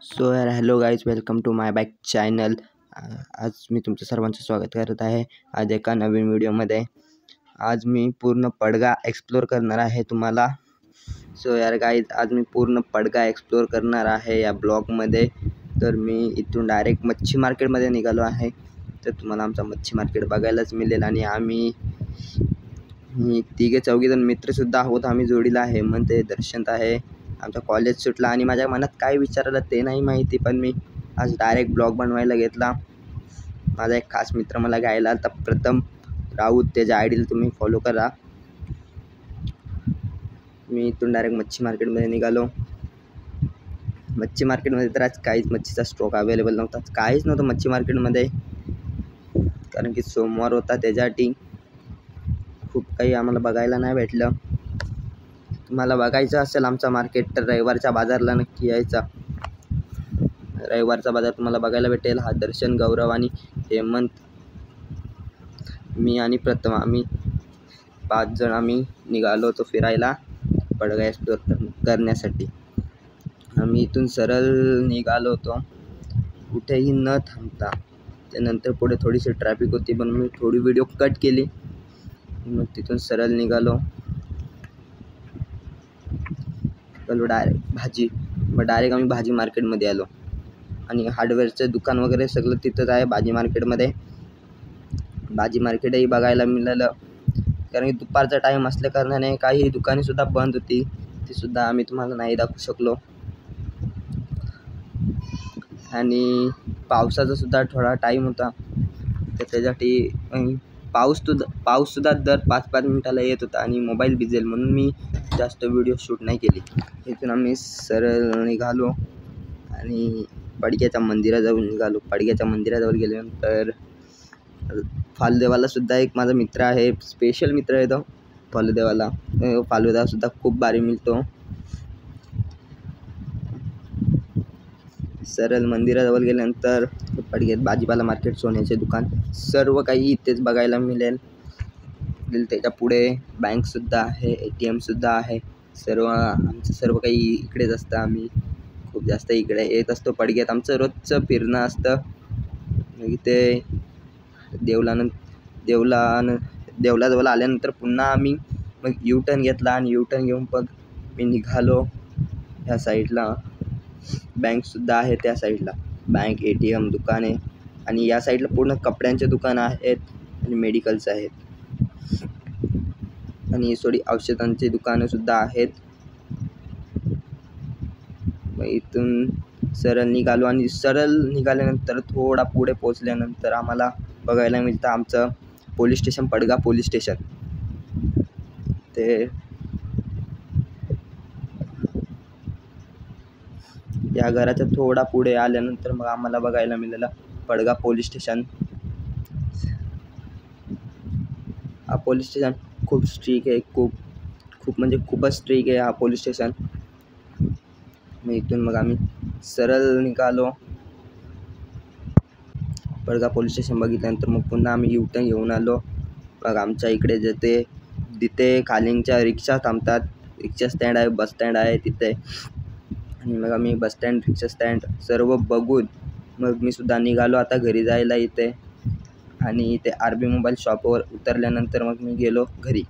So यार hello guys, welcome to my back channel. आज मी तुमचं सर्वांचं स्वागत करत आहे आज एका नवीन व्हिडिओमध्ये. आज मी पूर्ण पडगा एक्सप्लोर करणार आहे तुम्हाला. सो यार गाईज, आज मी पूर्ण पडगा एक्सप्लोर करणार आहे या ब्लॉगमध्ये. तर मी इथून डायरेक्ट मच्छी मार्केटमध्ये निघालो आहे. तर तुम्हाला आमचा मच्छी मार्केट बघायलाच मिळेल. आणि आम्ही तिघे चौघेजण मित्रसुद्धा आहोत. आम्ही जोडीला आहे, म्हणते दर्शंत आहे. आमचा कॉलेज सुटला आणि माझ्या मनात काय विचारलं ते नाही माहिती, पण मी आज डायरेक्ट ब्लॉग बनवायला घेतला. माझा एक खास मित्र मला घ्यायला आला. प्रथम राऊत, त्याच्या आयडीला तुम्ही फॉलो करा. मी इथून डायरेक्ट मच्छी मार्केटमध्ये निघालो. मच्छी मार्केटमध्ये तर आज काहीच मच्छीचा स्टॉक अवेलेबल नव्हता. काहीच नव्हतं मच्छी मार्केटमध्ये, कारण की सोमवार होता. त्याच्यासाठी खूप काही आम्हाला बघायला नाही भेटलं. तुम्हाला बघायचं असेल आमचा मार्केट तर रविवारच्या बाजारला नक्की यायचा. रविवारचा बाजार तुम्हाला बघायला भेटेल. हा दर्शन, गौरव आणि हेमंत, मी आणि प्रथम, आम्ही 5 जण आम्ही निघालो होतो फिरायला पडगा एक्सप्लोर करण्यासाठी. आम्ही इथून सरळ निघालो होतो, कुठेही न थांबता. त्यानंतर पुढे थोडीशी ट्रॅफिक होती, पण मी थोडी व्हिडिओ कट केली. मग तिथून सरळ निघालो डायरेक्ट आम्ही भाजी मार्केटमध्ये आलो. आणि हार्डवेअरचं दुकान वगैरे सगळं तिथंच आहे भाजी मार्केटमध्ये. भाजी मार्केटही बघायला मिळालं, कारण की दुपारचा टाईम असल्या कारणाने काही दुकानेसुद्धा बंद होती. तीसुद्धा आम्ही तुम्हाला नाही दाखवू शकलो. आणि पावसाचा सुद्धा थोडा टाईम होता, तर त्याच्यासाठी पाऊससुद्धा दर 5-5 मिनिटाला येत होता आणि मोबाईल भिजेल म्हणून मी जास्त व्हिडिओ शूट नाही केली. इथून आम्ही सरळ निघालो आणि पडग्याच्या मंदिराजवळ निघालो. पडग्याच्या मंदिराजवळ गेल्यानंतर फालुदेवाला सुद्धा एक माझा मित्र आहे, स्पेशल मित्र आहे तो फालुदेवाला. फालुदासुद्धा खूप भारी मिळतो. सरळ मंदिराजवळ गेल्यानंतर पडग्यात भाजीपाला मार्केट, सोन्याचे दुकान, सर्व काही इथेच बघायला मिळेल. त्याच्या पुढे बँकसुद्धा आहे, ATM सुद्धा आहे. आमचं सर्व काही इकडेच असतं. आम्ही खूप जास्त इकडे येत असतो पडग्यात. आमचं रोजचं फिरणं असतं. इथे देवलाजवळ आल्यानंतर पुन्हा आम्ही मग U-टर्न घेतला आणि U-टर्न घेऊन मग मी निघालो ह्या साईडला. बँकसुद्धा आहे त्या साईडला, बँक, ATM, दुकाने. आणि या साईडला पूर्ण कपड्यांचे दुकानं आहेत आणि मेडिकल्स आहेत आणि थोडी औषधांची दुकानंसुद्धा आहेत. मग इथून सरळ निघालो आणि सरळ निघाल्यानंतर थोडा पुढे पोचल्यानंतर आम्हाला बघायला मिळतं आमचं पोलीस स्टेशन, पडगा पोलीस स्टेशन. ते या घराच्या थोडा पुढे आल्यानंतर मग आम्हाला बघायला मिळालं पडगा पोलीस स्टेशन. हा पोलीस स्टेशन खूप स्ट्रिक आहे, खूप म्हणजे खूपच स्ट्रिक आहे हा पोलीस स्टेशन. मग इथून मग आम्ही सरळ निघालो. पडगा पोलीस स्टेशन बघितल्यानंतर मग पुन्हा आम्ही U-टर्न घेऊन आलो. मग आमच्या इकडे जिथे खालींच्या रिक्षा थांबतात, रिक्षा स्टँड आहे, बस स्टँड आहे तिथे. आणि मग आम्ही बस स्टँड, रिक्षा स्टँड सर्व बघून मग मी सुद्धा निघालो आता घरी जायला इथे. आणि इथे RB मोबाईल शॉपवर उतरल्यानंतर मग मी गेलो घरी.